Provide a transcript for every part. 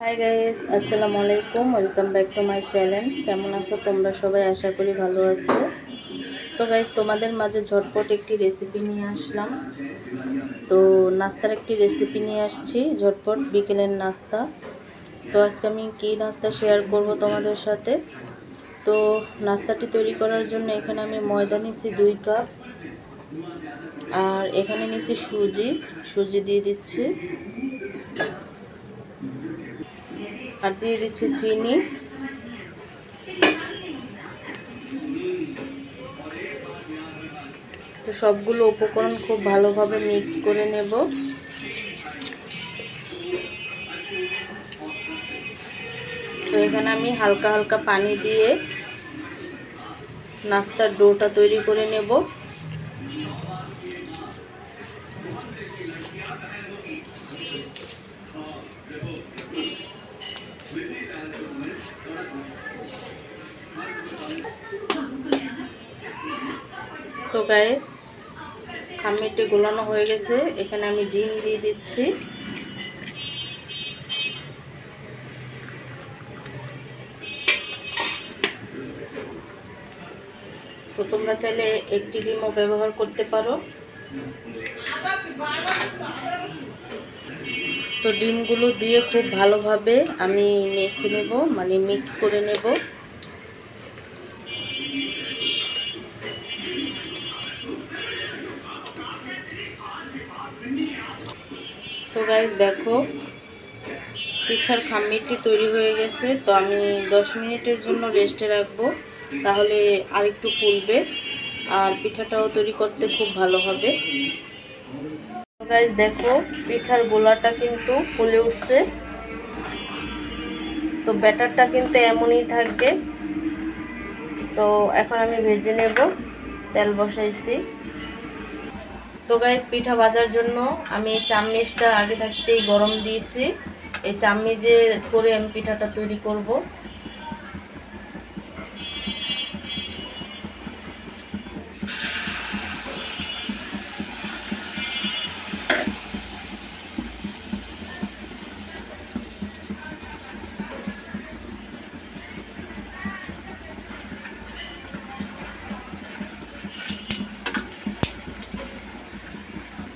Hi guys, আসসালামু আলাইকুম। Welcome back to my channel. কেমন আছো তোমরা সবাই? আশা করি ভালো আছো। তো গাইস, তোমাদের মাঝে ঝটপট একটি রেসিপি নিয়ে আসলাম। তো নাস্তার একটি রেসিপি নিয়ে আসছি, ঝটপট বিকেলের নাস্তা। তো আজকে আমি কী নাস্তা শেয়ার করব তোমাদের সাথে। তো নাস্তাটি তৈরি করার জন্য এখানে আমি ময়দা নিয়েছি 2 কাপ, আর এখানে নিয়েছি সুজি দিয়ে দিচ্ছি, আর দিয়ে দিচ্ছি চিনি। তো সবগুলো উপকরণ খুব ভালোভাবে মিক্স করে নেব। তো এখানে আমি হালকা হালকা পানি দিয়ে নাস্তার ডোটা তৈরি করে নেব। তো গাইস, খামিরটি গোলানো হয়ে গেছে। এখানে আমি ডিম দিয়ে দিচ্ছি। তো তোমরা চাইলে একটি ডিমও ব্যবহার করতে পারো। তো ডিমগুলো দিয়ে খুব ভালোভাবে আমি মেখে নেব, মানে মিক্স করে নেব। তো গাইস দেখো, পিঠার খামিরটি তৈরি হয়ে গেছে। তো আমি 10 মিনিটের জন্য রেস্টে রাখবো, তাহলে আরেকটু ফুলবে আর পিঠাটাও তৈরি করতে খুব ভালো হবে। তো গাইস দেখো, পিঠার গোলাটা কিন্তু ফুলে উঠছে। তো ব্যাটারটা কিন্তু এমনই থাকবে। তো এখন আমি ভেজে নেব, তেল বসাইছি। তো গাইস, পিঠা ভাজার জন্য আমি এই চামচটা আগে থাকতেই গরম দিয়েছি। এই চামচে করে আমি পিঠাটা তৈরি করব।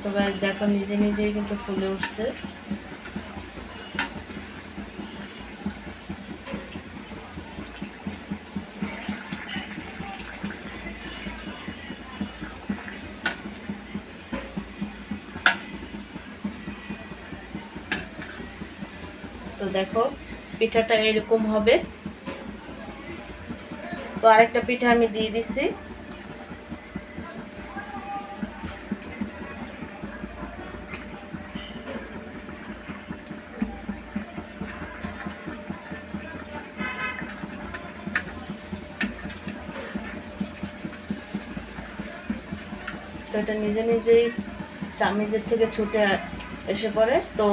তো গাইস দেখো, নিজে নিজেই কিন্তু ফুলে উঠছে। তো দেখো, পিঠাটা এরকম হবে। তো আরেকটা পিঠা আমি দিয়ে দিছি। তো এটা নিজে নিজেই চামচের থেকে ছুটে এসে পড়ে। তো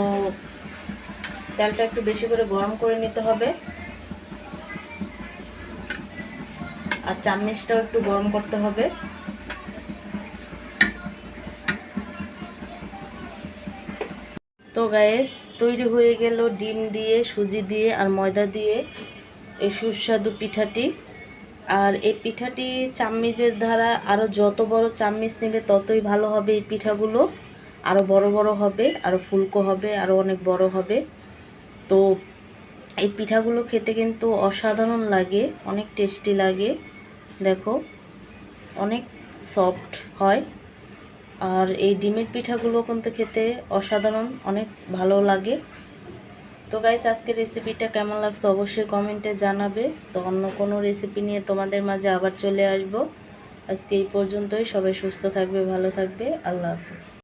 তেলটা একটু বেশি করে গরম করে নিতে হবে, আর চামচটাও একটু গরম করতে হবে। তো গাইস, তৈরি হয়ে গেল ডিম দিয়ে, সুজি দিয়ে আর ময়দা দিয়ে এই সুস্বাদু পিঠাটি। আর এই পিঠাটি চামচের দ্বারা আরও যত বড় চামচ নেবে ততই ভালো হবে। এই পিঠাগুলো আরও বড় বড় হবে, আরও ফুলকো হবে, আরও অনেক বড় হবে। তো এই পিঠাগুলো খেতে কিন্তু অসাধারণ লাগে, অনেক টেস্টি লাগে। দেখো, অনেক সফট হয়। আর এই ডিমের পিঠাগুলো কিন্তু খেতে অসাধারণ, অনেক ভালো লাগে। তো গাইস, আজকের রেসিপিটা কেমন লাগছে অবশ্যই কমেন্টে জানাবে। তো অন্য কোনো রেসিপি নিয়ে তোমাদের মাঝে আবার চলে আসব। আজকে এই পর্যন্তই। সবাই সুস্থ থাকবে, ভালো থাকবে। আল্লাহ হাফেজ।